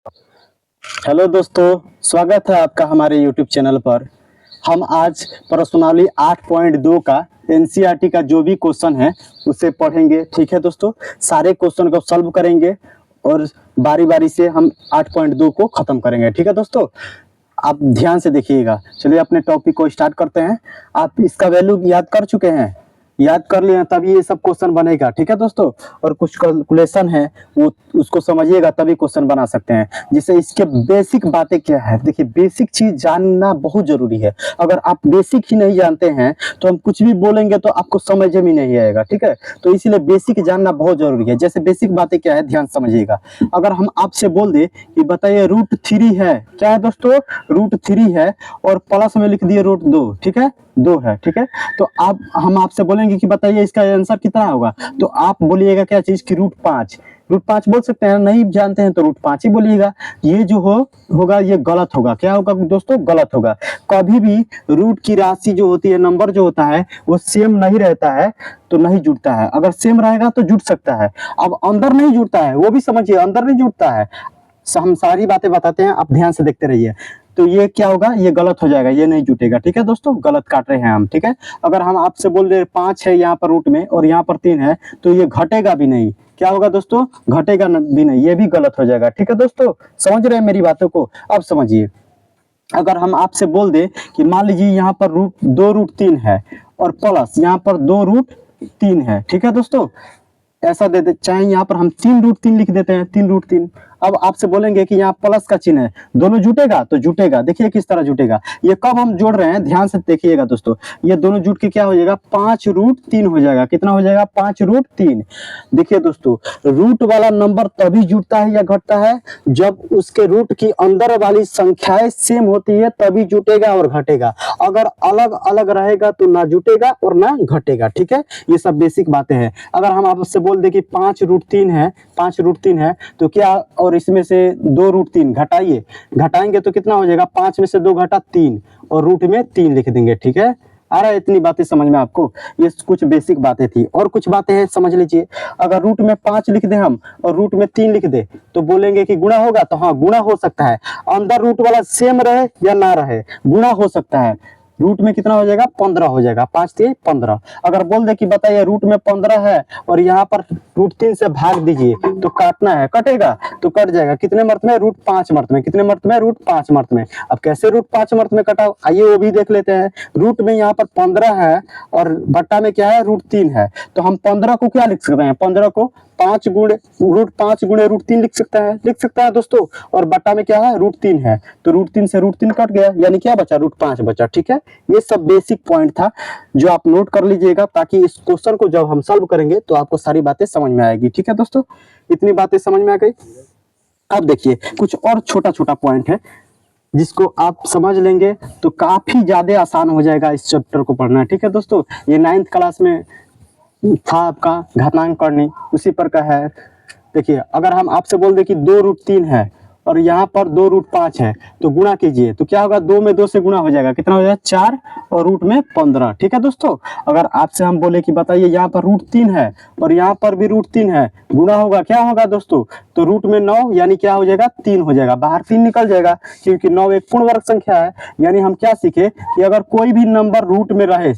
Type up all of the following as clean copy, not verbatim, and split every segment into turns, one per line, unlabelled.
Hello दोस्तों, स्वागत है आपका हमारे यूट्यूब चैनल पर। हम आज प्रश्नावली 8.2 का एनसीईआरटी का जो भी क्वेश्चन है उसे पढ़ेंगे। ठीक है दोस्तों, सारे क्वेश्चन को सॉल्व करेंगे और बारी बारी से हम 8.2 को खत्म करेंगे। ठीक है दोस्तों, आप ध्यान से देखिएगा। चलिए अपने टॉपिक को स्टार्ट करते हैं। आप इसका वैल्यू याद कर चुके हैं, याद कर लिए हैं, तभी ये सब क्वेश्चन बनेगा। ठीक है दोस्तों, और कुछ कैलकुलेशन है वो उसको समझिएगा तभी क्वेश्चन बना सकते हैं। जिससे इसके बेसिक बातें क्या है, देखिए बेसिक चीज जानना बहुत जरूरी है। अगर आप बेसिक ही नहीं जानते हैं तो हम कुछ भी बोलेंगे तो आपको समझ में नहीं आएगा। ठीक है, तो इसीलिए बेसिक जानना बहुत जरूरी है। जैसे बेसिक बातें क्या है, ध्यान समझिएगा। अगर हम आपसे बोल दे कि बताइए √3 है, क्या है दोस्तों, √3 है और प्लस में लिख दिए √2, ठीक है, 2 है। ठीक है, तो आप हम आपसे बोलेंगे कि बताइए इसका आंसर कितना होगा, तो आप बोलिएगा क्या चीज की √5। √5 बोल सकते हैं, नहीं जानते हैं तो √5 ही बोलिएगा। ये जो होगा ये गलत होगा। क्या होगा दोस्तों, गलत होगा। कभी भी रूट की राशि जो होती है, नंबर जो होता है वो सेम नहीं रहता है तो नहीं जुड़ता है। अगर सेम रहेगा तो जुड़ सकता है। अब अंदर नहीं जुड़ता है, वो भी समझिए, अंदर नहीं जुड़ता है। हम सारी बातें बताते हैं, आप ध्यान से देखते रहिए। तो ये क्या होगा, ये गलत हो जाएगा, ये नहीं जुटेगा। ठीक है दोस्तों, गलत काट रहे हैं हम। ठीक है, अगर हम आपसे बोल रहे 5 है यहाँ पर रूट में और यहाँ पर 3 है तो ये घटेगा भी नहीं। क्या होगा दोस्तों, घटेगा भी नहीं, ये भी गलत हो जाएगा। ठीक है दोस्तों, समझ रहे हैं मेरी बातों को। अब समझिए, अगर हम आपसे बोल दे कि मान लीजिए यहाँ पर √2 √3 है और प्लस यहाँ पर 2 √3 है। ठीक है दोस्तों, ऐसा दे दे, चाहे यहाँ पर हम 3 √3 लिख देते हैं, 3 √3। अब आपसे बोलेंगे कि यहाँ प्लस का चिन्ह है, दोनों जुटेगा तो जुटेगा। देखिए किस तरह जुटेगा, ये कब हम जोड़ रहे हैं, ध्यान से देखिएगा दोस्तों। ये दोनों जुट के क्या हो जाएगा, 5 √3 हो जाएगा। कितना हो जाएगा, 5 √3। देखिए दोस्तों, रूट वाला नंबर तभी जुटता है या घटता है जब उसके रूट की अंदर वाली संख्याएं सेम होती है, तभी जुटेगा और घटेगा। अगर अलग अलग रहेगा तो ना जुटेगा और ना घटेगा। ठीक है, ये सब बेसिक बातें हैं। अगर हम आपसे बोल दे कि 5 √3 है, 5 √3 है तो क्या, और इसमें से 2 √3 घटाइए, घटाएंगे तो कितना हो जाएगा, 5 में से 2 घटा 3 और रूट में 3 लिख देंगे। ठीक है, आ रहा है इतनी बातें समझ में आपको। ये कुछ बेसिक बातें थी, और कुछ बातें हैं समझ लीजिए। अगर रूट में 5 लिख दे हम और रूट में 3 लिख दे तो बोलेंगे कि गुणा होगा, तो हाँ गुणा हो सकता है। अंदर रूट वाला सेम रहे या ना रहे, गुणा हो सकता है। रूट में कितना हो जाएगा, 15 हो जाएगा, 5 3 15। अगर बोल दे कि बताइए रूट में 15 है और यहाँ पर √3 से भाग दीजिए तो काटना है, कटेगा तो कट जाएगा। कितने मर्त में, √5 मर्त में। कितने मर्त में, √5 मर्त में। अब कैसे √5 मर्त में कटा, आइए वो भी देख लेते हैं। रूट में यहाँ पर 15 है और बट्टा में क्या है, √3 है, तो हम 15 को क्या लिख सकते हैं, 15 को 5 गुणे √5 गुणे √3 लिख सकता है दोस्तों। और बट्टा में क्या है, √3 है, तो √3 से √3 कट गया, यानी क्या बचा, √5 बचा। ठीक है, ये सब बेसिक पॉइंट था जो आप नोट कर लीजिएगा, ताकि इस क्वेश्चन को जब हम सॉल्व करेंगे तो आपको सारी बातें समझ में आएगी। ठीक है दोस्तों, इतनी बातें समझ में आ गई। अब देखिए कुछ और छोटा छोटा पॉइंट है जिसको आप समझ लेंगे तो काफी ज्यादा आसान हो जाएगा इस चैप्टर को पढ़ना। ठीक है दोस्तों, ये 9th क्लास में था आपका घातांक करनी, उसी पर का है। देखिए अगर हम आपसे बोल दे कि 2 √3 है और यहाँ पर 2 √5 है तो गुणा कीजिए, तो क्या होगा, 2 में 2 से गुणा हो जाएगा, कितना हो जाएगा, 4 और रूट में 15। ठीक है दोस्तों, अगर आपसे हम बोले कि बताइए यहाँ पर √3 है और यहाँ पर भी √3 है, गुणा होगा, क्या होगा दोस्तों, तो रूट में 9, यानी क्या हो जाएगा, 3 हो जाएगा, बाहर 3 निकल जाएगा, क्योंकि 9 एक पूर्ण वर्ग संख्या है। यानी हम क्या सीखे कि अगर कोई भी नंबर रूट में रहे,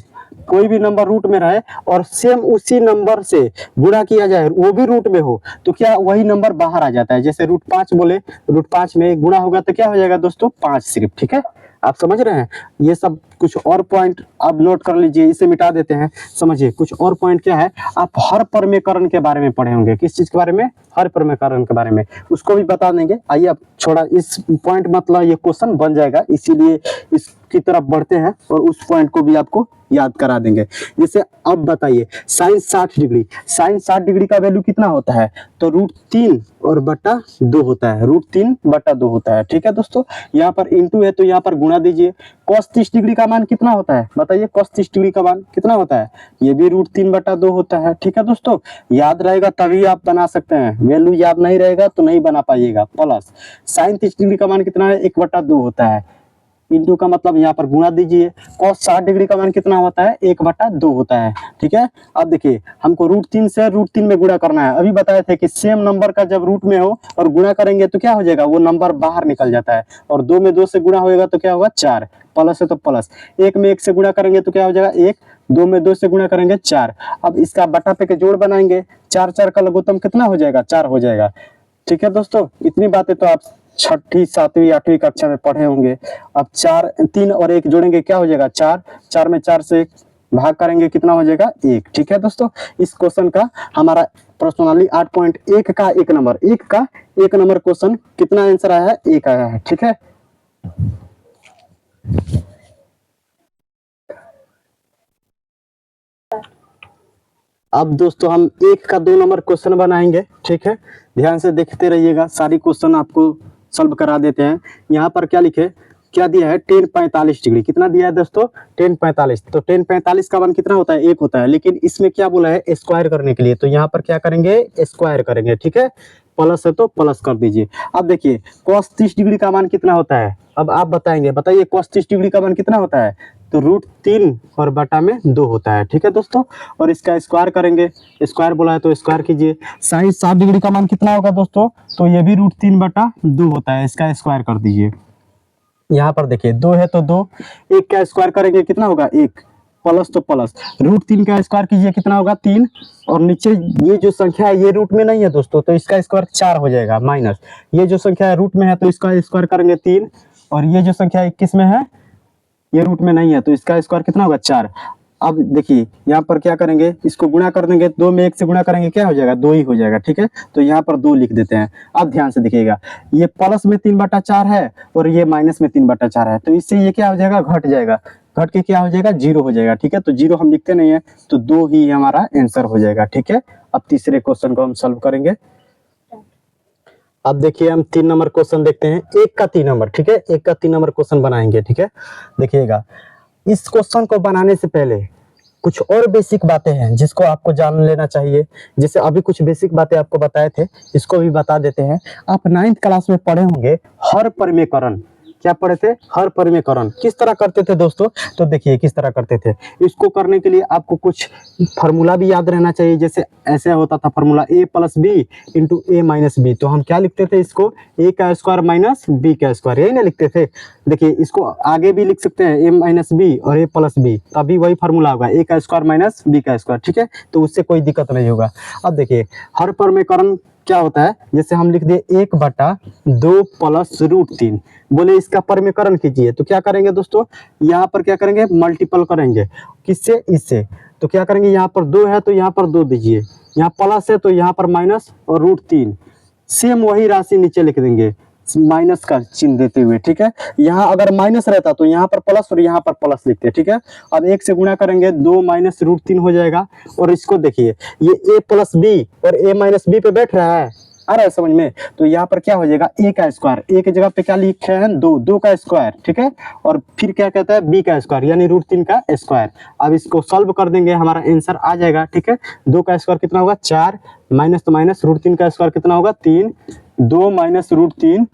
कोई भी नंबर रूट में रहे और सेम उसी नंबर से गुणा किया जाए, वो भी रूट में हो, तो क्या वही नंबर बाहर आ जाता है। जैसे √5 बोले, √5 में गुणा होगा तो क्या हो जाएगा दोस्तों, 5 सिर्फ। ठीक है, आप समझ रहे हैं। ये सब कुछ और पॉइंट आप नोट कर लीजिए, इसे मिटा देते हैं। समझिए कुछ और पॉइंट क्या है, आप हर प्रमेयकरण के बारे में पढ़े होंगे। किस चीज के बारे में, हर प्रमेयकरण के बारे में, उसको भी बता देंगे। आइए अब छोड़ा इस पॉइंट, मतलब ये क्वेश्चन बन जाएगा, इसीलिए इसकी तरफ बढ़ते हैं और उस पॉइंट को भी आपको याद करा देंगे। जैसे अब बताइए साइन 60 डिग्री, साइन 60 डिग्री का वैल्यू कितना होता है, तो √3 और बटा 2 होता है, √3 बटा 2 होता है। ठीक है दोस्तों, यहाँ पर इंटू है तो यहाँ पर गुणा दीजिए। cos 30 डिग्री का मान कितना होता है, बताइए, cos 30 डिग्री का मान कितना होता है, ये भी √3 बटा 2 होता है। ठीक है दोस्तों, याद रहेगा तभी आप बना सकते हैं, वैल्यू याद नहीं रहेगा तो नहीं बना पाइएगा। प्लस साइन 30 डिग्री का मान कितना है, 1 बटा 2 होता है। इंटू का मतलब यहाँ पर गुणा दीजिए। cos 60 डिग्री का मान कितना होता है, 1/2 होता है। ठीक है, अब देखिए हमको √3 से √3 में गुणा करना है। अभी बताए थे कि सेम नंबर का जब रूट में हो और गुणा करेंगे तो क्या हो जाएगा, वो नंबर बाहर निकल जाता है। और 2 में 2 से गुणा होएगा तो क्या होगा, 4, प्लस है तो प्लस। 1 में 1 से गुणा करेंगे तो क्या हो जाएगा 1, 2 में 2 से गुणा करेंगे 4। अब इसका बटा पे के जोड़ बनाएंगे, 4 4 का लघुत्तम कितना हो जाएगा, 4 हो जाएगा। ठीक है दोस्तों, इतनी बातें तो आप 6ठी 7वीं 8वीं कक्षा में पढ़े होंगे। अब 4 3 और 1 जोड़ेंगे क्या हो जाएगा 4, 4 में 4 से भाग करेंगे कितना हो जाएगा 1। ठीक है दोस्तों, इस क्वेश्चन का हमारा प्रश्नावली 8.1 का 1 नंबर 1 नंबर क्वेश्चन कितना आंसर आया है, 1 आया है। ठीक है, अब दोस्तों हम 1 का 2 नंबर क्वेश्चन बनाएंगे। ठीक है, ध्यान से देखते रहिएगा, सारी क्वेश्चन आपको सॉल्व करा देते हैं। यहाँ पर क्या लिखे, क्या दिया है, tan 45 डिग्री। कितना दिया है दोस्तों, tan 45। तो tan 45 का मान कितना होता है, 1 होता है। लेकिन इसमें क्या बोला है, स्क्वायर करने के लिए, तो यहाँ पर क्या करेंगे, स्क्वायर करेंगे। ठीक है, प्लस है तो प्लस कर दीजिए। अब देखिए cos 30 डिग्री का मान कितना होता है, अब आप बताएंगे, बताइए cos 30 डिग्री का मान कितना होता है, तो √3 और बटा में 2 होता है। ठीक है दोस्तों, और इसका स्क्वायर करेंगे, स्क्वायर बोला है तो स्क्वायर कीजिए। sin 60 डिग्री का मान कितना होगा दोस्तों, तो ये भी √3/2 होता है, इसका स्क्वायर कर दीजिए। यहाँ पर देखिए 2 है तो 2, 1 का स्क्वायर करेंगे कितना होगा 1, प्लस तो प्लस, √3 का स्क्वायर कीजिए कितना होगा 3, और नीचे ये जो संख्या है ये रूट में नहीं है दोस्तों, तो इसका स्क्वायर 4 हो जाएगा, माइनस ये जो संख्या है रूट में है तो इसका स्क्वायर करेंगे 3, और ये जो संख्या 21 में है ये रूट में नहीं है तो इसका स्क्वायर कितना होगा 4। अब देखिए यहाँ पर क्या करेंगे, इसको गुणा कर देंगे, 2 में 1 से गुणा करेंगे क्या हो जाएगा 2 ही हो जाएगा। ठीक है, तो यहाँ पर 2 लिख देते हैं। अब ध्यान से देखिएगा, ये प्लस में 3/4 है और ये माइनस में 3/4 है, तो इससे ये क्या हो जाएगा, घट जाएगा, घट के क्या हो जाएगा 0 हो जाएगा। ठीक है, तो 0 हम लिखते नहीं है, तो 2 ही हमारा आंसर हो जाएगा। ठीक है, अब तीसरे क्वेश्चन को हम सॉल्व करेंगे। अब देखिए हम 3 नंबर क्वेश्चन देखते हैं, 1 का 3 नंबर। ठीक है, 1 का 3 नंबर क्वेश्चन बनाएंगे। ठीक है, देखिएगा इस क्वेश्चन को बनाने से पहले कुछ और बेसिक बातें हैं जिसको आपको जान लेना चाहिए। जैसे अभी कुछ बेसिक बातें आपको बताए थे, इसको भी बता देते हैं। आप 9th क्लास में पढ़े होंगे हर परिमेयकरण, क्या पढ़े थे, हर परिमेयकरण किस तरह करते थे दोस्तों, तो देखिए किस तरह करते थे। इसको करने के लिए आपको कुछ फार्मूला भी याद रहना चाहिए। जैसे ऐसे होता था formula a + b × a - b, तो हम क्या लिखते थे इसको, a का स्क्वायर माइनस b का स्क्वायर, यही ना लिखते थे। देखिए इसको आगे भी लिख सकते हैं a - b और a + b, तभी वही फार्मूला होगा, a का स्क्वायर माइनस b का स्क्वायर। ठीक है, तो उससे कोई दिक्कत नहीं होगा। अब देखिए हर परिमेयकरण क्या होता है, जैसे हम लिख दिए 1/2 + √3, बोले इसका परिमेयकरण कीजिए, तो क्या करेंगे दोस्तों, यहाँ पर क्या करेंगे, मल्टीपल करेंगे, किससे, इससे। तो क्या करेंगे, यहाँ पर 2 है तो यहाँ पर 2 दीजिए, यहाँ प्लस है तो यहाँ पर माइनस, और √3 सेम वही राशि नीचे लिख देंगे माइनस का चिन्ह देते हुए। ठीक है, यहाँ अगर माइनस रहता तो यहाँ पर प्लस और यहाँ पर प्लस लिखते। ठीक है, अब 1 से गुणा करेंगे, 2 - √3 हो जाएगा। और इसको देखिए ये a + b और a - b पे बैठ रहा है, आ रहा है समझ में, तो यहाँ पर क्या हो जाएगा a का स्क्वायर, a की जगह पे क्या लिखे हैं 2 का स्क्वायर। ठीक है, और फिर क्या कहता है b का स्क्वायर यानी √3 का स्क्वायर। अब इसको सॉल्व कर देंगे, हमारा आंसर आ जाएगा। ठीक है, 2 का स्क्वायर कितना होगा 4, माइनस तो माइनस, √3 का स्क्वायर कितना होगा 3, 2 - √3,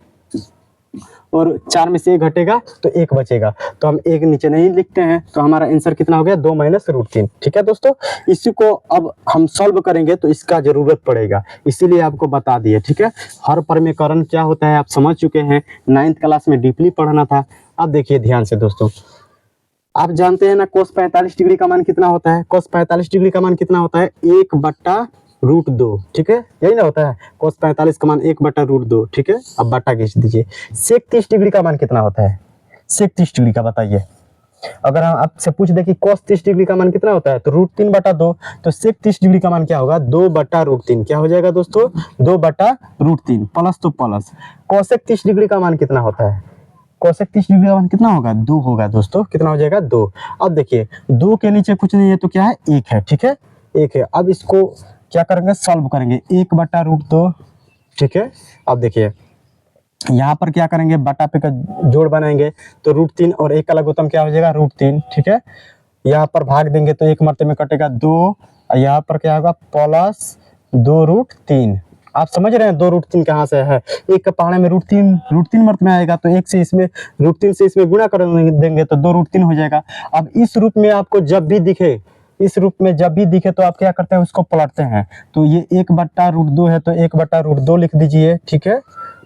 और 4 में से 1 घटेगा तो 1 बचेगा, तो हम 1 नीचे नहीं लिखते हैं, तो हमारा आंसर कितना हो गया 2 - √3। ठीक है दोस्तों, इसी को अब हम सॉल्व करेंगे तो इसका जरूरत पड़ेगा, इसीलिए आपको बता दिए। ठीक है, हर परिमेयकरण क्या होता है आप समझ चुके हैं, 9th क्लास में डीपली पढ़ना था। अब देखिए ध्यान से दोस्तों, आप जानते हैं ना cos 45 डिग्री का मान कितना होता है, cos 45 डिग्री का मान कितना होता है 1/√2। ठीक है, यही ना होता है, cos 45 का मान 1/√2। ठीक है, अब बटा खींच दीजिए। sec 30 डिग्री का मान कितना होता है, sec 30 डिग्री का बताइए। अगर हम आपसे पूछ दे कि cos 30 डिग्री का मान कितना होता है, तो √3/2, तो sec 30 डिग्री का मान क्या होगा 2/√3। क्या हो जाएगा दोस्तों 2/√3, प्लस तो प्लस। cosec 30 डिग्री का मान कितना होता है, cosec 30 डिग्री का मान कितना होगा 2 होगा दोस्तों, कितना हो जाएगा 2। अब देखिए 2 के नीचे कुछ नहीं है तो क्या है 1 है। ठीक है, 1 है। अब इसको क्या करेंगे, सॉल्व करेंगे, 1/√2। ठीक है, अब देखिए यहाँ पर क्या करेंगे, बटा पे का जोड़ बनाएंगे, तो √3 और 1 का लघुत्तम क्या हो जाएगा √3। ठीक है, यहाँ पर भाग देंगे तो 1 मरते में कटेगा 2, यहाँ पर क्या होगा प्लस 2√3। आप समझ रहे हैं 2√3 कहाँ से है। एक का पहाड़े में √3 मर्त में आएगा, तो एक से इसमें √3 से इसमें गुणा कर देंगे तो 2√3 हो जाएगा। अब इस रूप में आपको जब भी दिखे, इस रूप में जब भी दिखे तो आप क्या करते हैं, उसको पलटते हैं। तो ये 1/√2 है, तो 1/√2 लिख दीजिए, ठीक है,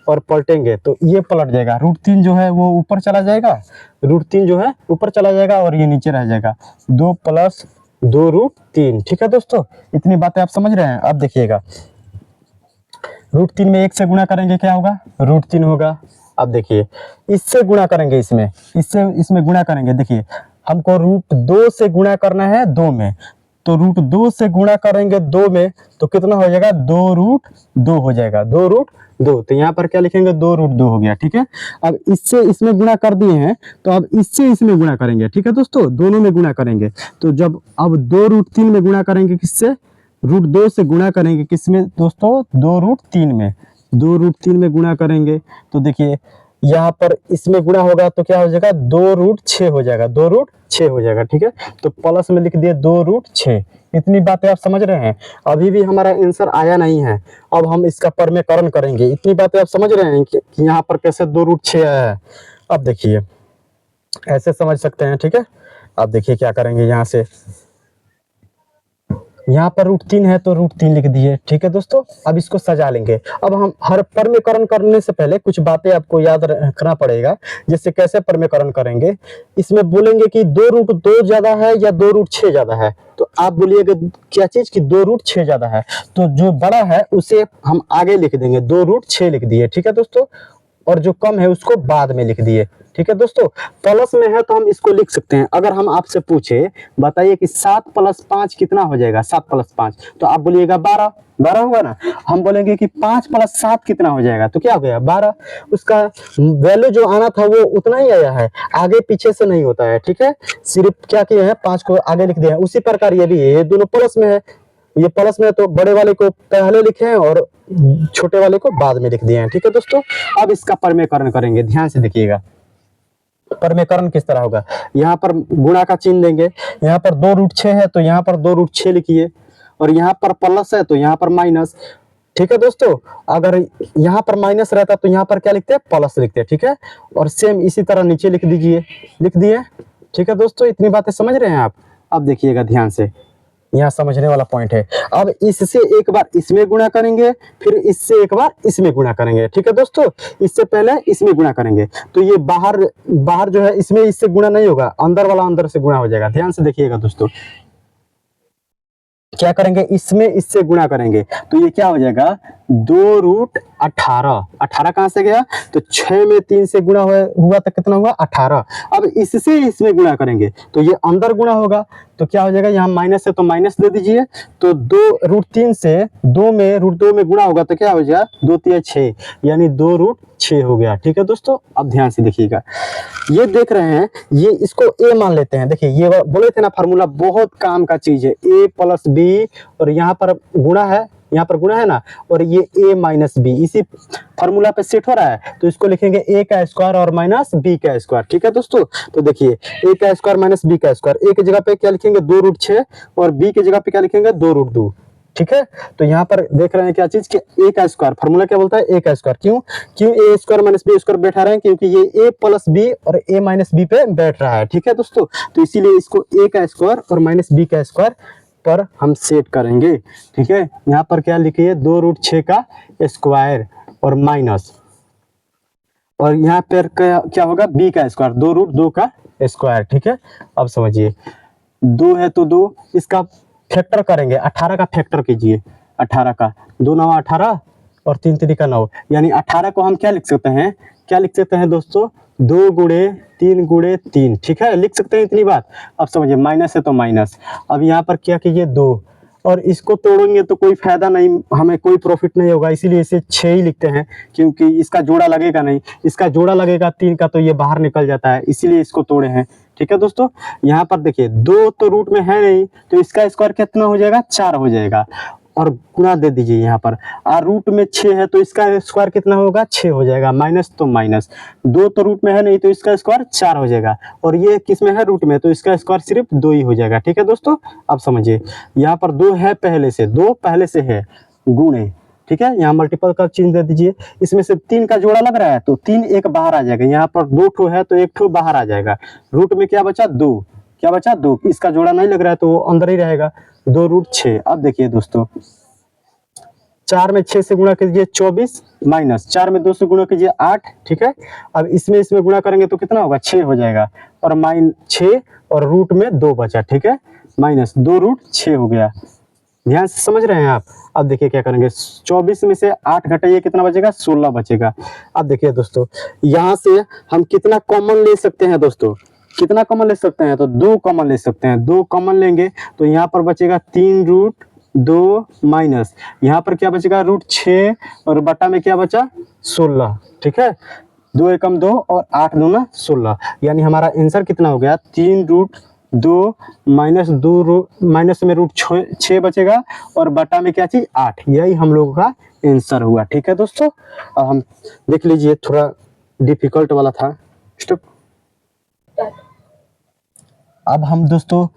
और पलटेंगे तो ये पलट जाएगा। √3 जो है वो ऊपर चला जाएगा, √3 जो है ऊपर चला जाएगा और ये नीचे रह जाएगा, 2 + 2√3। ठीक है दोस्तों, इतनी बातें आप समझ रहे हैं। अब देखिएगा, √3 में 1 से गुणा करेंगे क्या होगा, √3 होगा। अब देखिए, इससे गुणा करेंगे, इसमें गुणा करेंगे। देखिए, हमको √2 से गुणा करना है 2 में, तो √2 से गुणा करेंगे 2 में तो कितना हो जाएगा, 2√2 हो जाएगा, 2√2। तो यहाँ पर क्या लिखेंगे, 2√2 हो गया। ठीक है, अब इससे इसमें गुणा कर दिए हैं, तो अब इससे इसमें गुणा करेंगे। ठीक है दोस्तों, दोनों में गुणा करेंगे। तो जब अब 2√3 में गुणा करेंगे, किससे, √2 से गुणा करेंगे, किसमें दोस्तों, 2√3 में, 2√3 में गुणा करेंगे। तो देखिए, यहाँ पर इसमें गुणा होगा तो क्या हो जाएगा, 2√6 हो जाएगा, 2√6 हो जाएगा। ठीक है, तो प्लस में लिख दिए 2√6। इतनी बातें आप समझ रहे हैं। अभी भी हमारा आंसर आया नहीं है, अब हम इसका परमेकरण करेंगे। इतनी बातें आप समझ रहे हैं कि यहाँ पर कैसे 2√6 आया है। अब देखिए, ऐसे समझ सकते हैं। ठीक है, अब देखिए क्या करेंगे, यहाँ से यहाँ पर √3 है तो √3 लिख दिए। ठीक है दोस्तों, अब इसको सजा लेंगे। अब हम हर परमेकरण करने से पहले कुछ बातें आपको याद रखना पड़ेगा। जैसे कैसे परमेकरण करेंगे, इसमें बोलेंगे कि 2√2 ज्यादा है या 2√6 ज्यादा है, तो आप बोलिएगा क्या चीज की 2√6 ज्यादा है, तो जो बड़ा है उसे हम आगे लिख देंगे, 2√6 लिख दिए। ठीक है दोस्तों, और जो कम है उसको बाद में लिख दिए। ठीक है दोस्तों, प्लस में है तो हम इसको लिख सकते हैं। अगर हम आपसे पूछे, बताइए कि 7 + 5 कितना हो जाएगा, 7 + 5, तो आप बोलिएगा 12 होगा ना। हम बोलेंगे कि 5 + 7 कितना हो जाएगा, तो क्या हो गया, 12। उसका वैल्यू जो आना था वो उतना ही आया है, आगे पीछे से नहीं होता है। ठीक है, सिर्फ क्या किए हैं, 5 को आगे लिख दिया है। उसी प्रकार ये भी है, ये दोनों प्लस में है, ये प्लस में, तो बड़े वाले को पहले लिखे हैं और छोटे वाले को बाद में लिख दिए हैं। ठीक है दोस्तों, अब इसका परमेकरण करेंगे, ध्यान से देखिएगा। परमेकरण किस तरह होगा, यहाँ पर गुणा का चिन्ह देंगे, यहाँ पर 2√6 है तो यहाँ पर 2√6 लिखिए, और यहाँ पर प्लस है तो यहाँ पर माइनस। ठीक है दोस्तों, अगर यहाँ पर माइनस रहता तो यहाँ पर क्या लिखते हैं, प्लस लिखते हैं। ठीक है, और सेम इसी तरह नीचे लिख दीजिए, लिख दिए। ठीक है दोस्तों, इतनी बातें समझ रहे हैं आप। अब देखिएगा ध्यान से, यहाँ समझने वाला पॉइंट है। अब इससे एक बार इसमें गुणा करेंगे, फिर इससे एक बार इसमें गुणा करेंगे। ठीक है दोस्तों, इससे पहले इसमें गुणा करेंगे, तो ये बाहर जो है इसमें इससे गुणा नहीं होगा, अंदर वाला अंदर से गुणा हो जाएगा। ध्यान से देखिएगा दोस्तों, क्या करेंगे, इसमें इससे गुणा करेंगे तो ये क्या हो जाएगा, 2√18। 18 कहां से गया, तो 6 में 3 से गुणा हुआ तो कितना हुआ, 18। अब इससे इसमें गुणा करेंगे तो ये अंदर गुणा होगा, तो क्या हो जाएगा, यहाँ माइनस है तो माइनस दे दीजिए। तो 2√3 से 2 में √2 में गुणा होगा तो क्या हो जाएगा, 2 × 6, यानी 2√6 हो गया। ठीक है दोस्तों, अब ध्यान से देखिएगा, ये देख रहे हैं, ये इसको a मान लेते हैं। देखिए, ये बोले थे ना फार्मूला, बहुत काम का चीज है, a + b, और यहाँ पर गुणा है, यहाँ पर गुणा है ना, और ये a - b इसी फार्मूला पे सेट हो रहा है, तो इसको लिखेंगे a का स्क्वायर और माइनस b का स्क्वायर। ठीक है दोस्तों, तो देखिए a का स्क्वायर माइनस b का स्क्वायर, a की जगह पे क्या लिखेंगे, 2√6, और b की जगह पे क्या लिखेंगे, 2√2। ठीक है, तो यहाँ पर देख रहे हैं क्या चीज कि a का स्क्वायर, फार्मूला क्या बोलता है, a का स्क्वायर। क्यों a square minus b square बैठा रहे हैं, क्योंकि ये a + b और a - b पे बैठ रहा है। ठीक है दोस्तों, तो इसीलिए इसको a का स्क्वायर और माइनस b का स्क्वायर पर हम सेट करेंगे। ठीक है, यहाँ पर क्या लिखिए, 2√6 का स्क्वायर और माइनस, और यहाँ पर क्या होगा, b का स्क्वायर, 2√2 का स्क्वायर। ठीक है, अब समझिए, 2 है तो 2, इसका फैक्टर करेंगे, 18 का फैक्टर कीजिए, 18 का 2 × 9 = 18 और 3 × 3 = 9, यानी 18 को हम क्या लिख सकते हैं, क्या लिख सकते हैं दोस्तों, 2 × 3 × 3। ठीक है, लिख सकते हैं इतनी बात। अब समझिए, माइनस है तो माइनस, अब यहाँ पर क्या कीजिए, 2, और इसको तोड़ेंगे तो कोई फायदा नहीं, हमें कोई प्रॉफिट नहीं होगा, इसीलिए इसे 6 ही लिखते हैं, क्योंकि इसका जोड़ा लगेगा नहीं, इसका जोड़ा लगेगा 3 का तो ये बाहर निकल जाता है, इसीलिए इसको तोड़े हैं। ठीक है दोस्तों, यहाँ पर देखिए 2 तो रूट में है नहीं, तो इसका स्क्वायर कितना हो जाएगा, 4 हो जाएगा, और गुणा दे दीजिए यहाँ पर, और रूट में 6 है तो इसका स्क्वायर कितना होगा, 6 हो जाएगा, माइनस तो माइनस, 2 तो रूट में है नहीं तो इसका स्क्वायर 4 हो जाएगा, और ये किस में है, रूट में, तो इसका स्क्वायर सिर्फ 2 ही हो जाएगा। ठीक है दोस्तों, अब समझिए, यहाँ पर 2 है पहले से, 2 पहले से है, गुणे ठीक है, यहाँ मल्टीपल का चिन्ह दे दीजिए। इसमें से 3 का जोड़ा लग रहा है तो 3 एक बाहर आ जाएगा, यहाँ पर 2 ठो है तो 1 ठो बाहर आ जाएगा। रूट में क्या बचा 2, क्या बचा 2, इसका जोड़ा नहीं लग रहा है तो वो अंदर ही रहेगा, 2 रूट 6। अब देखिए दोस्तों 4 में 6 से गुणा कीजिए 24 माइनस 4 में 2 से गुणा कीजिए 8, ठीक है। अब इसमें गुणा करेंगे तो कितना होगा 6 हो जाएगा, और माइन 6 और रूट में 2 बचा, ठीक है, माइनस 2 रूट 6 हो गया। ध्यान से समझ रहे हैं आप। अब देखिए क्या करेंगे, 24 में से 8 घटाइए कितना बचेगा 16 बचेगा। अब देखिए दोस्तों यहाँ से हम कितना कॉमन ले सकते हैं दोस्तों, कितना कॉमन ले सकते हैं तो 2 कॉमन ले सकते हैं। 2 कॉमन लेंगे तो यहाँ पर बचेगा 3 रूट 2 माइनस यहाँ पर क्या बचेगा रूट 6 और बटा में क्या बचा 16, ठीक है। 2 एकम 2 और 8 दूना 16, यानी हमारा आंसर कितना हो गया 3 रूट 2 माइनस 2 रूट माइनस में रूट 6 बचेगा और बटा में क्या चीज 8। यही हम लोगों का आंसर हुआ, ठीक है दोस्तों। अब हम देख लीजिए, थोड़ा डिफिकल्ट वाला था। स्टॉप। अब हम दोस्तों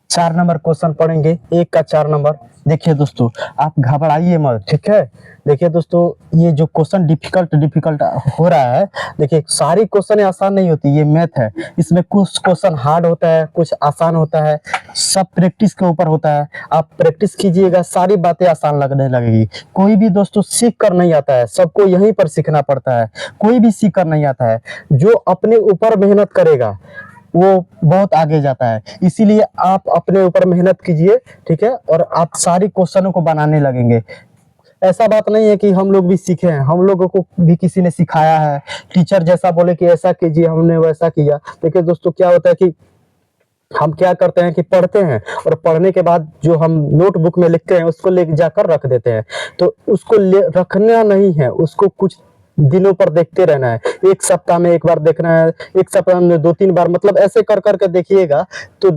4 नंबर क्वेश्चन पढ़ेंगे, 1 का 4 नंबर। देखिए दोस्तों आप घबराइए मत, ठीक है। देखिए दोस्तों ये जो क्वेश्चन डिफिकल्ट हो रहा है, देखिए सारी क्वेश्चन आसान नहीं होती, ये मैथ है, इसमें कुछ क्वेश्चन हार्ड होता है, कुछ आसान होता है, सब प्रैक्टिस के ऊपर होता है। आप प्रैक्टिस कीजिएगा, सारी बातें आसान लगने लगेगी। कोई भी दोस्तों सीख कर नहीं आता है, सबको यहीं पर सीखना पड़ता है, कोई भी सीख कर नहीं आता है। जो अपने ऊपर मेहनत करेगा वो बहुत आगे जाता है, इसीलिए आप अपने ऊपर मेहनत कीजिए, ठीक है, और आप सारी क्वेश्चनों को बनाने लगेंगे। ऐसा बात नहीं है कि हम लोग भी सीखे हैं, हम लोगों को भी किसी ने सिखाया है, टीचर जैसा बोले कि ऐसा कीजिए हमने वैसा किया। देखिए दोस्तों क्या होता है कि हम क्या करते हैं कि पढ़ते हैं और पढ़ने के बाद जो हम नोटबुक में लिखते हैं उसको ले जाकर रख देते हैं, तो उसको रखना नहीं है, उसको कुछ दिनों पर देखते रहना है। 1 सप्ताह में 1 बार देखना है, 1 सप्ताह में 2-3 बार, मतलब ऐसे कर करके देखिएगा तो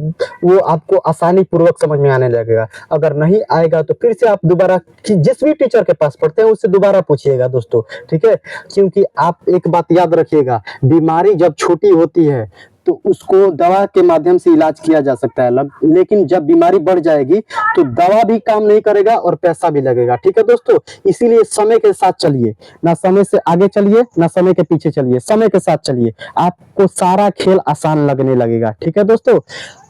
वो आपको आसानी पूर्वक समझ में आने लगेगा। अगर नहीं आएगा तो फिर से आप दोबारा जिस भी टीचर के पास पढ़ते हैं उससे दोबारा पूछिएगा दोस्तों, ठीक है। क्योंकि आप एक बात याद रखिएगा, बीमारी जब छोटी होती है तो उसको दवा के माध्यम से इलाज किया जा सकता है, लेकिन जब बीमारी बढ़ जाएगी तो दवा भी काम नहीं करेगा और पैसा भी लगेगा, ठीक है दोस्तों। इसीलिए समय के साथ चलिए, ना समय से आगे चलिए ना समय के पीछे चलिए, समय के साथ चलिए, आपको सारा खेल आसान लगने लगेगा, ठीक है दोस्तों।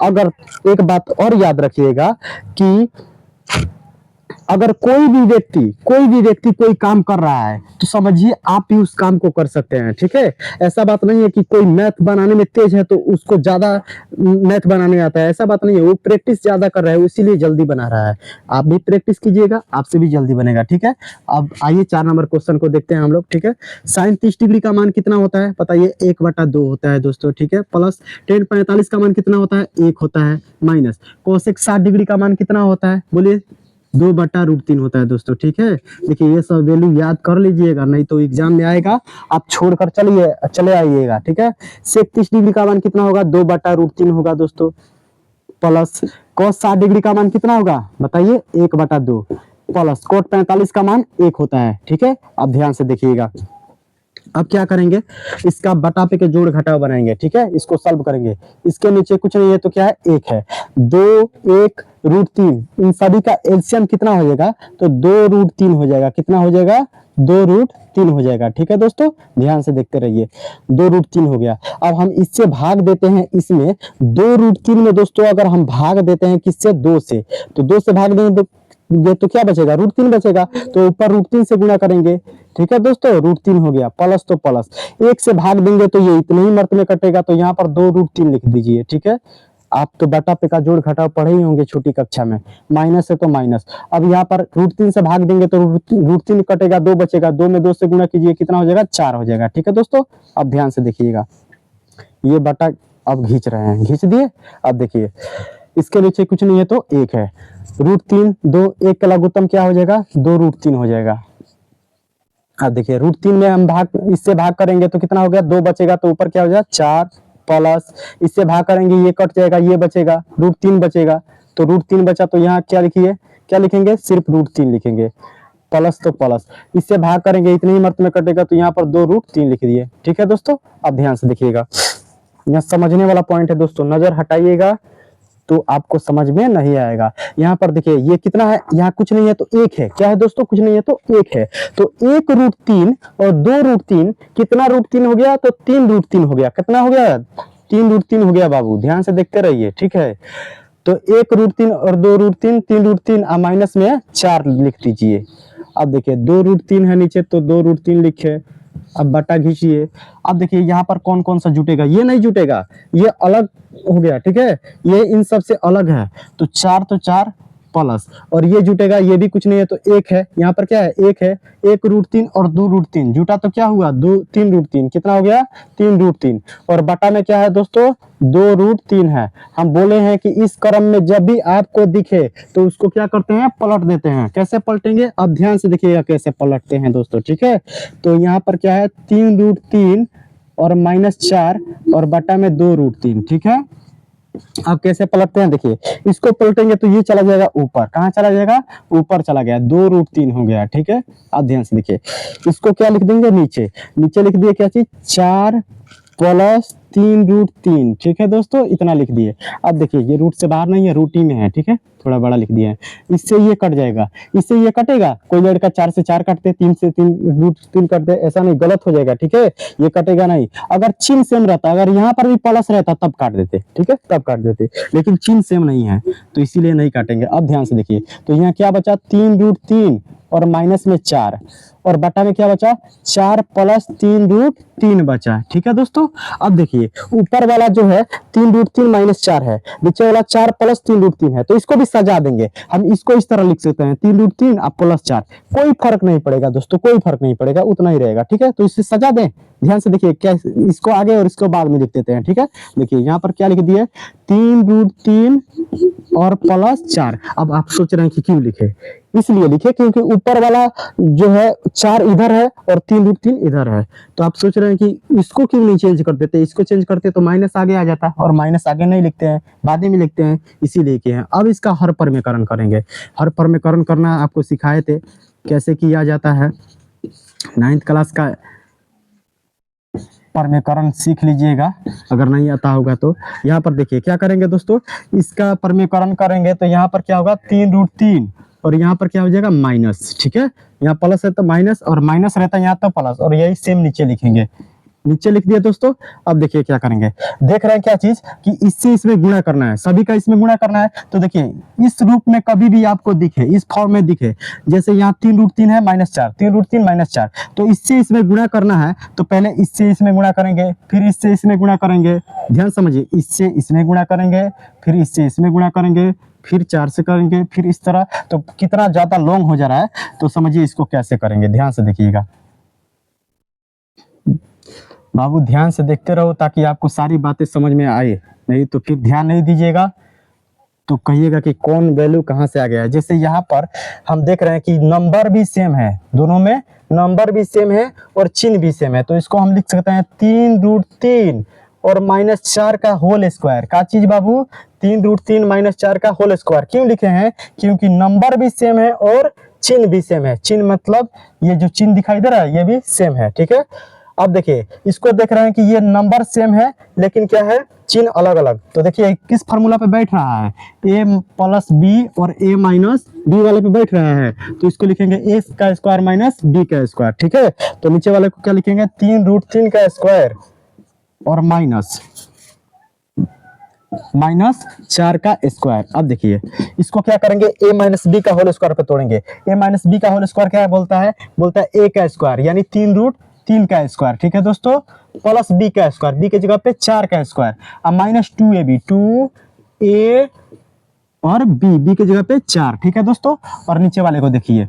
अगर एक बात और याद रखिएगा कि अगर कोई भी व्यक्ति कोई काम कर रहा है तो समझिए आप भी उस काम को कर सकते हैं, ठीक है। ऐसा बात नहीं है कि कोई मैथ बनाने में तेज है तो उसको ज्यादा मैथ बनाने आता है, ऐसा बात नहीं है। वो प्रैक्टिस ज्यादा कर रहा है इसीलिए जल्दी बना रहा है। आप भी प्रैक्टिस कीजिएगा, आपसे भी जल्दी बनेगा, ठीक है। अब आइए 4 नंबर क्वेश्चन को देखते हैं हम लोग, ठीक है। साइन 30 डिग्री का मान कितना होता है बताइए, 1/2 होता है दोस्तों, ठीक है। प्लस tan 45 का मान कितना होता है 1 होता है, माइनस कोसेक 60 डिग्री का मान कितना होता है बोलिए 2/√3 होता है दोस्तों, ठीक है। देखिए ये सब वैल्यू याद कर लीजिएगा, नहीं तो एग्जाम में आएगा आप छोड़कर चले आइएगा, ठीक है। सेक 30 डिग्री का मान कितना होगा 2/√3 होगा दोस्तों, प्लस cos 60 डिग्री का मान कितना होगा बताइए 1/2, प्लस कोट 45 का मान 1 होता है, ठीक है। अब ध्यान से देखिएगा, अब क्या करेंगे, इसका बटा पे के जोड़ घटाव बनाएंगे, ठीक है। इसको सॉल्व करेंगे, इसके नीचे कुछ नहीं है तो क्या है 1 है, 2 1 √3, इन सभी का एलसीएम कितना हो जाएगा तो 2√3 हो जाएगा, कितना हो जाएगा 2√3 हो जाएगा, ठीक है दोस्तों। ध्यान से देखते रहिए, 2√3 हो गया। अब हम इससे भाग देते हैं, इसमें 2√3 में दोस्तों अगर हम भाग देते हैं किससे 2 से, तो 2 से भाग देंगे तो क्या बचेगा √3 बचेगा, तो ऊपर √3 से गुणा करेंगे, ठीक है दोस्तों। √3 हो गया, प्लस तो प्लस, 1 से भाग देंगे तो ये इतने ही मर्त में कटेगा, तो यहाँ पर 2√3 लिख दीजिए, ठीक है। आप तो बटा पे का जोड़ घटाव पढ़े ही होंगे छोटी कक्षा में, माइनस है तो माइनस। अब यहाँ पर √3 से भाग देंगे तो √3 कटेगा, 2 बचेगा, 2 में 2 से गुणा कीजिए कितना हो जाएगा 4 हो जाएगा, ठीक है दोस्तों। अब ध्यान से देखिएगा, ये बटा अब खींच रहे हैं, खींच दिए। अब देखिए इसके नीचे कुछ नहीं है तो 1 है, √3 2 1 का लघुत्तम क्या हो जाएगा 2√3 हो जाएगा। अब देखिए √3 में हम इससे भाग करेंगे तो कितना हो गया 2 बचेगा, तो ऊपर क्या हो जाएगा 4, प्लस इससे भाग करेंगे ये कट जाएगा, ये बचेगा √3 बचेगा, तो √3 बचा, तो यहाँ क्या लिखेंगे सिर्फ √3 लिखेंगे, प्लस तो प्लस, इससे भाग करेंगे इतने ही मर्त में कटेगा, तो यहाँ पर 2√3 लिख दिए, ठीक है दोस्तों। अब ध्यान से देखिएगा, यहाँ समझने वाला पॉइंट है दोस्तों, नजर हटाइएगा, तो आपको समझ में नहीं आएगा। यहाँ पर देखिए ये कितना है, यहाँ कुछ नहीं है तो एक है, क्या है दोस्तों, कुछ नहीं है तो एक है। तो 1√3 और 2√3, कितना √3 हो गया, तो 3√3 हो गया। कितना हो गया, 3√3 हो गया बाबू, ध्यान से देखते रहिए, ठीक है। तो 1√3 और 2√3, 3√3 माइनस में 4 लिख दीजिए। अब देखिए 2√3 है नीचे तो 2√3 लिखे, अब बटा घीचिए। अब देखिए यहाँ पर कौन कौन सा जुटेगा, ये नहीं जुटेगा, ये अलग हो गया, ठीक है, ये इन सब से अलग है। तो 4 तो 4 प्लस, और ये जुटेगा, ये भी कुछ नहीं है तो एक है, यहाँ पर क्या है, एक है। 1√3 और 2√3 जुटा तो क्या हुआ, 3√3, कितना हो गया, 3√3, और बटा में क्या है दोस्तों, 2√3 है। हम बोले हैं कि इस क्रम में जब भी आपको दिखे तो उसको क्या करते हैं, पलट देते हैं। कैसे पलटेंगे, अब ध्यान से देखिएगा कैसे पलटते हैं दोस्तों, ठीक है। तो यहाँ पर क्या है, 3√3 और -4 और बटा में 2√3, ठीक है। अब कैसे पलटते हैं, देखिए इसको पलटेंगे तो ये चला जाएगा ऊपर, कहाँ चला जाएगा, ऊपर चला गया, 2√3 हो गया, ठीक है। अब ध्यान से देखिए, इसको क्या लिख देंगे, नीचे, नीचे लिख दिए क्या चीज, 4 प्लस 3√3, ठीक है दोस्तों, इतना लिख दिए। अब देखिए ये रूट से बाहर नहीं है, रूट ही में है, ठीक है, थोड़ा बड़ा लिख दिया है। इससे ये कट जाएगा, इससे ये कटेगा, कोई लड़का 4 से 4 काटते, 3 से 3 √3 काटते, ऐसा नहीं, गलत हो जाएगा, ठीक है, ये कटेगा नहीं। अगर चिन्ह सेम रहता, अगर यहाँ पर भी प्लस रहता तब काट देते, ठीक है, तब काट देते, लेकिन चिन्ह सेम नहीं है तो इसीलिए नहीं काटेंगे। अब ध्यान से देखिए, तो यहाँ क्या बचा, 3√3 और माइनस में 4, और बटा में क्या बचा, 4 प्लस 3√3 बचा, ठीक है दोस्तों। अब देखिए ऊपर वाला जो है 3√3 माइनस 4 है, नीचे वाला 4 प्लस 3√3 है, तो इसको भी सजा देंगे हम, इसको इस तरह लिख सकते हैं, 3√3 और प्लस 4, कोई फर्क नहीं पड़ेगा दोस्तों, कोई फर्क नहीं पड़ेगा, उतना ही रहेगा, ठीक है। तो इसे सजा दें, ध्यान से देखिए, क्या इसको आगे और इसको बाद में लिख देते हैं, ठीक है। देखिए यहाँ पर क्या लिख दिए, 3√3 और प्लस 4। अब आप सोच रहे हैं कि क्यों लिखे, इसलिए लिखे क्योंकि ऊपर वाला जो है 4 इधर है और 3√3 इधर है। तो आप सोच रहे हैं कि इसको क्यों नहीं चेंज कर देते, इसको चेंज करते तो माइनस आगे आ जाता, और माइनस आगे नहीं लिखते हैं, बाद में लिखते हैं, इसीलिए किए हैं। अब इसका हर परमेकरण करेंगे, हर परमेकरण करना आपको सिखाए थे, कैसे किया जाता है, 9th क्लास का परमेकरण सीख लीजिएगा अगर नहीं आता होगा तो। यहाँ पर देखिए क्या करेंगे दोस्तों, इसका परमेकरण करेंगे तो यहाँ पर क्या होगा, 3√3 और यहाँ पर क्या हो जाएगा, माइनस, ठीक है, यहाँ प्लस है तो माइनस, और माइनस रहता है यहाँ तो प्लस, और यही सेम नीचे लिखेंगे, नीचे लिख दिया दोस्तों। अब देखिए क्या करेंगे, देख रहे हैं क्या चीज, कि इससे इसमें गुणा करना है, सभी का इसमें गुणा करना है। तो देखिए इस रूप में कभी भी आपको दिखे, इस फॉर्म में दिखे, जैसे यहाँ 3√3 है -4, 3√3 -4, तो इससे इसमें गुणा करना है, तो पहले इससे इसमें गुणा करेंगे, फिर इससे इसमें गुणा करेंगे, ध्यान समझिए, इससे इसमें गुणा करेंगे, फिर इससे इसमें गुणा करेंगे, फिर 4 से करेंगे, फिर इस तरह। तो कितना ज्यादा लॉन्ग हो जा रहा है, तो समझिए इसको कैसे करेंगे, ध्यान से देखिएगा बाबू, ध्यान से देखते रहो ताकि आपको सारी बातें समझ में आए, नहीं तो फिर ध्यान नहीं दीजिएगा तो कहिएगा कि कौन वैल्यू कहाँ से आ गया है। जैसे यहाँ पर हम देख रहे हैं कि नंबर भी सेम है, दोनों में नंबर भी सेम है और चिन्ह भी सेम है, तो इसको हम लिख सकते हैं 3√3 और -4 का होल स्क्वायर। का चीज बाबू, 3√3 -4 का होल स्क्वायर। क्यों लिखे हैं, क्योंकि नंबर भी सेम है और चिन्ह भी सेम है। चिन्ह मतलब ये जो चिन्ह दिखाई दे रहा है ये भी सेम है, ठीक है। अब देखिए इसको देख रहे हैं कि ये नंबर सेम है लेकिन क्या है, चिन्ह अलग अलग। तो देखिए किस फार्मूला पे बैठ रहा है, a + b और a - b वाले पे बैठ रहा है, तो इसको लिखेंगे a का स्क्वायर - b का स्क्वायर, ठीक है। तो नीचे वाले को क्या लिखेंगे, 3√3 का स्क्वायर और -4 का स्क्वायर। अब देखिए इसको क्या करेंगे, a - b का होल स्क्वायर पे तोड़ेंगे। a - b का होल स्क्वायर क्या बोलता है, बोलता है a का स्क्वायर यानी 3√3 का स्क्वायर, ठीक है दोस्तों, प्लस b का स्क्वायर, b की जगह पे 4 का स्क्वायर, अब -2ab, 2a और b की जगह पे 4, ठीक है दोस्तों। और नीचे वाले को देखिए,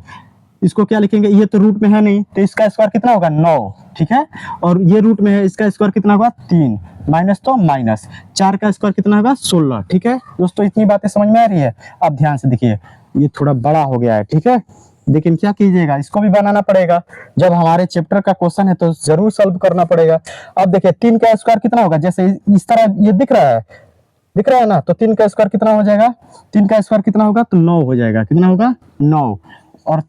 इसको क्या लिखेंगे, ये तो रूट में है नहीं तो इसका स्क्वायर कितना होगा, 9, ठीक है। और ये रूट में है, इसका स्क्वायर कितना होगा, 3, माइनस तो माइनस, 4 का स्क्वायर कितना होगा, 16, ठीक है दोस्तों। इतनी बातें समझ में आ रही है। अब ध्यान से देखिए, ये थोड़ा बड़ा हो गया है, ठीक है, लेकिन क्या कीजिएगा, इसको भी बनाना पड़ेगा, जब हमारे चैप्टर का क्वेश्चन है तो जरूर सॉल्व करना पड़ेगा। अब देखिए 3 का स्क्वायर कितना होगा, जैसे इस तरह ये दिख रहा है ना, तो 3 का स्क्वायर कितना हो जाएगा, 3 का स्क्वायर कितना होगा, तो 9 हो जाएगा, कितना होगा, 9, और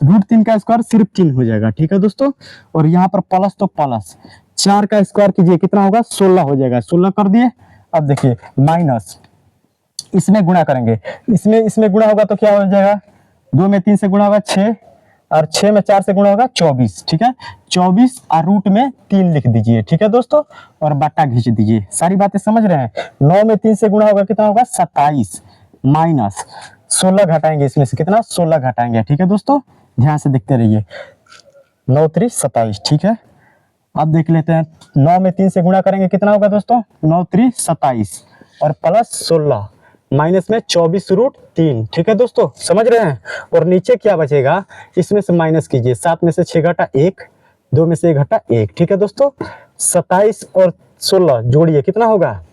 √3 का स्क्वायर सिर्फ 3 हो जाएगा, ठीक है दोस्तों। और यहाँ पर प्लस तो प्लस, 4 का स्क्वायर कीजिए कितना होगा, 16 हो जाएगा, 16 कर दिए। अब देखिए इसमें गुणा करेंगे, इसमें इसमें गुणा होगा तो क्या हो जाएगा, 2 में 3 से गुणा होगा 6, और 6 में 4 से गुणा होगा 24। ठीक है, 24 और रूट में 3 लिख दीजिए। ठीक है दोस्तों, और बट्टा खींच दीजिए। सारी बातें समझ रहे हैं। 9 में 3 से गुणा होगा कितना होगा, 27, माइनस 16 घटाएंगे, इसमें से कितना 16 घटाएंगे। ठीक है दोस्तों, ध्यान से देखते रहिए। 9 3 27। ठीक है, अब देख लेते हैं 9 में 3 से गुणा करेंगे कितना होगा दोस्तों, 9 3 27 और प्लस 16 माइनस में 24 रूट 3। ठीक है दोस्तों, समझ रहे हैं। और नीचे क्या बचेगा, इसमें से माइनस कीजिए, 7 में से 6 घटा 1, 2 में से 1 घटा 1। ठीक है दोस्तों, 27 और 16 जोड़िए कितना होगा,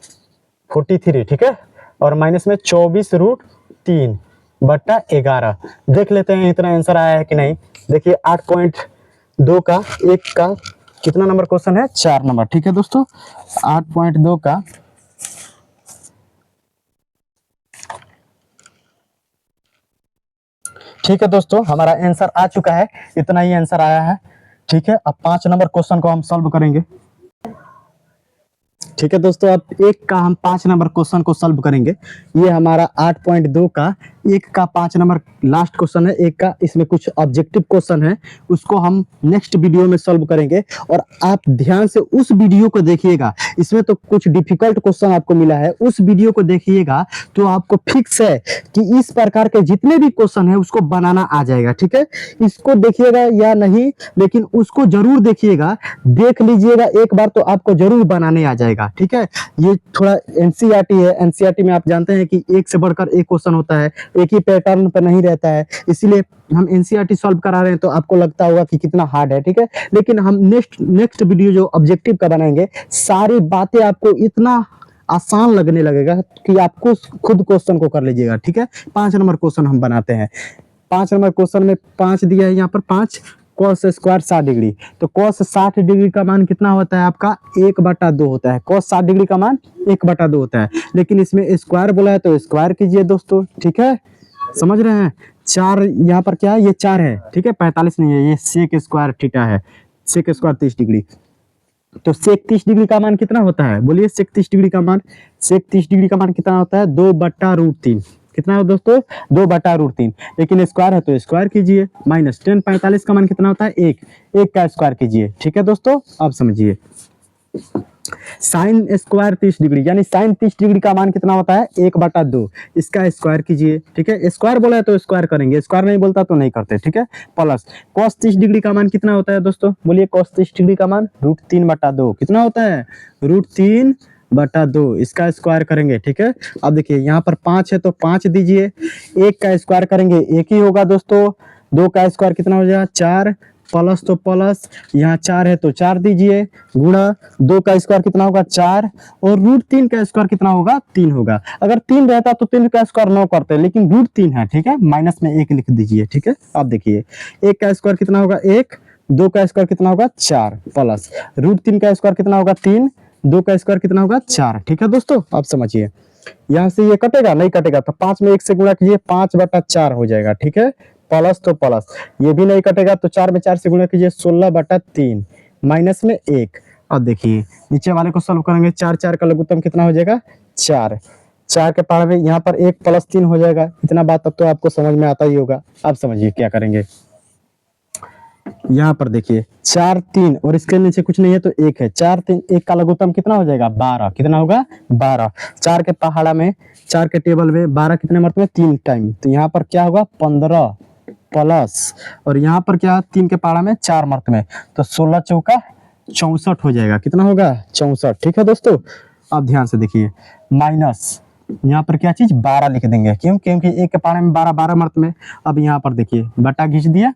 43। ठीक है, और माइनस में 24 रूट 3 बट्टा 11। देख लेते हैं इतना आंसर आया है कि नहीं। देखिए 8.2 का 1 का कितना नंबर क्वेश्चन है, 4 नंबर। ठीक है दोस्तों, 8.2 का ठीक है दोस्तों, हमारा आंसर आ चुका है। इतना ही आंसर आया है। ठीक है, अब 5 नंबर क्वेश्चन को हम सॉल्व करेंगे। ठीक है दोस्तों, अब एक का हम 5 नंबर क्वेश्चन को सॉल्व करेंगे। ये हमारा 8.2 का 1 का 5 नंबर लास्ट क्वेश्चन है। एक का इसमें कुछ ऑब्जेक्टिव क्वेश्चन है, उसको हम नेक्स्ट वीडियो में सॉल्व करेंगे। और आप ध्यान से उस वीडियो को देखिएगा, इसमें तो कुछ डिफिकल्ट क्वेश्चन आपको मिला है, उस वीडियो को देखिएगा तो आपको फिक्स है कि इस प्रकार के जितने भी क्वेश्चन है उसको बनाना आ जाएगा। ठीक है, इसको देखिएगा या नहीं, लेकिन उसको जरूर देखिएगा, देख लीजिएगा एक बार तो आपको जरूर बनाने आ जाएगा। ठीक है, ये थोड़ा एनसीईआरटी है। एनसीईआरटी में आप जानते हैं कि एक से बढ़कर एक क्वेश्चन होता है, एक ही पैटर्न पर नहीं रहता है, इसीलिए हम एनसीईआरटी सॉल्व करा रहे हैं तो आपको लगता होगा कि कितना हार्ड है। ठीक है, लेकिन हम नेक्स्ट वीडियो जो ऑब्जेक्टिव का बनाएंगे, सारी बातें आपको इतना आसान लगने लगेगा कि आपको खुद क्वेश्चन को कर लीजिएगा। ठीक है, 5 नंबर क्वेश्चन हम बनाते हैं। 5 नंबर क्वेश्चन में 5 दिया है यहाँ पर, 5 cos स्क्वायर 60 डिग्री। तो cos 60 डिग्री का मान कितना होता है आपका, 1/2 होता है। cos 60 डिग्री का मान 1/2 होता है, लेकिन इसमें स्क्वायर बोला है तो स्क्वायर कीजिए दोस्तों। ठीक है, समझ रहे हैं। 4 यहाँ पर क्या है, ये 4 है। ठीक है, 45 नहीं है, ये sec स्क्वायर थीटा है। sec square 30 degree. तो sec 30 डिग्री का मान कितना होता है, बोलिए। sec 30 डिग्री का मान, sec 30 डिग्री का मान कितना होता है, 2/√3। कितना है दोस्तों, 2/√3। लेकिन स्क्वायर है तो स्क्वायर कीजिए। माइनस tan 45 का मान कितना होता है, 1। 1 का स्क्वायर कीजिए। ठीक है दोस्तों, अब समझिए। साइन स्क्वायर 30 डिग्री, यानी साइन 30 डिग्री का मान कितना होता है, 1/2। इसका स्क्वायर कीजिए। ठीक है, स्क्वायर बोला है तो स्क्वायर करेंगे, स्क्वायर नहीं बोलता तो नहीं करते। ठीक है, प्लस cos 30 डिग्री का मान कितना होता है दोस्तों, बोलिए। cos 30 डिग्री का मान √3/2 कितना होता है, √3/2। इसका स्क्वायर करेंगे। ठीक है, अब देखिए यहाँ पर 5 है तो 5 दीजिए। 1 का स्क्वायर करेंगे 1 ही होगा दोस्तों। 2 का स्क्वायर कितना हो जाएगा, 4। प्लस तो प्लस, यहाँ 4 है तो 4 दीजिए, गुणा 2 का स्क्वायर कितना होगा, 4। और √3 का स्क्वायर कितना होगा, 3 होगा। अगर 3 रहता तो 3 का स्क्वायर 9 करते, लेकिन √3 है। ठीक है, माइनस में 1 लिख दीजिए। ठीक है, अब देखिए 1 का स्क्वायर कितना होगा, 1। 2 का स्क्वायर कितना होगा, 4। प्लस √3 का स्क्वायर कितना होगा, 3। 2 का स्क्वायर कितना होगा, 4। ठीक है दोस्तों, अब समझिए। यहाँ से ये कटेगा, नहीं कटेगा तो 5 में 1 से गुणा कीजिए, 5/4 हो जाएगा। ठीक है, प्लस तो प्लस, ये भी नहीं कटेगा तो 4 में 4 से गुणा कीजिए, 16/3 माइनस में 1। अब देखिए नीचे वाले को सॉल्व करेंगे। 4 4 का लघुत्तम कितना हो जाएगा, 4। 4 के पावर में यहाँ पर 1 + 3 हो जाएगा। इतना बात अब तो आपको समझ में आता ही होगा। अब समझिए क्या करेंगे। यहाँ पर देखिए 4 3 और इसके नीचे कुछ नहीं है तो 1 है। 4 3 1 का लघुत्तम कितना हो जाएगा, 12। कितना होगा, 12। 4 के पहाड़ा में, 4 के टेबल में 12 कितने मर्त में, 3 टाइम। तो यहाँ पर क्या होगा, 15 प्लस, और यहाँ पर क्या, 3 के पहाड़ा में 4 मर्त में, तो 16 चौका 64 हो जाएगा। कितना होगा, 64। ठीक है दोस्तों, अब ध्यान से देखिए। माइनस यहाँ पर क्या चीज, 12 लिख देंगे। क्यों, क्योंकि 1 के पहाड़े में 12, 12 मर्त में। अब यहाँ पर देखिए बटा खींच दिया,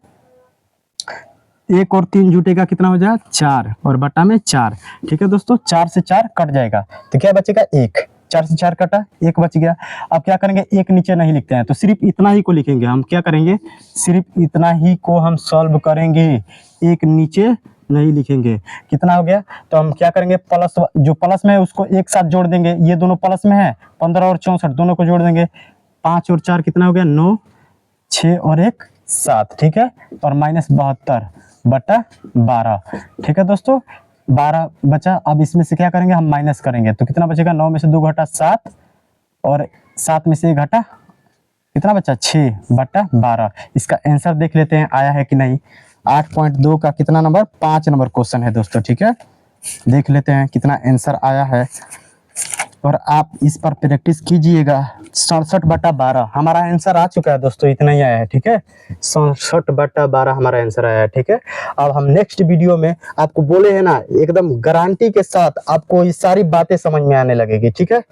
1 और 3 जुटेगा कितना हो जाएगा, 4, और बटा में 4। ठीक है दोस्तों, 4 से 4 कट जाएगा तो क्या बचेगा, 1। 4 से 4 कटा, 1 बच गया। अब क्या करेंगे, 1 नीचे नहीं लिखते हैं तो सिर्फ इतना ही को लिखेंगे। हम क्या करेंगे, सिर्फ इतना ही को हम सॉल्व करेंगे, 1 नीचे नहीं लिखेंगे। कितना हो गया, तो हम क्या करेंगे, प्लस, जो प्लस में है उसको एक साथ जोड़ देंगे। ये दोनों प्लस में है, 15 और 64 दोनों को जोड़ देंगे। 5 और 4 कितना हो गया, 9। 6 और 1 7। ठीक है, और माइनस 72/12। ठीक है दोस्तों, 12 बचा। अब इसमें से क्या करेंगे, हम माइनस करेंगे तो कितना बचेगा, 9 में से 2 घटा 7, और 7 में से 1 घटा, कितना बचा 6/12। इसका आंसर देख लेते हैं आया है कि नहीं। 8.2 का कितना नंबर, 5 नंबर क्वेश्चन है दोस्तों। ठीक है, देख लेते हैं कितना आंसर आया है और आप इस पर प्रैक्टिस कीजिएगा। 67/12 हमारा आंसर आ चुका है दोस्तों, इतना ही आया है। ठीक है, 67/12 हमारा आंसर आया है। ठीक है, अब हम नेक्स्ट वीडियो में आपको बोले हैं ना, एकदम गारंटी के साथ आपको ये सारी बातें समझ में आने लगेगी। ठीक है,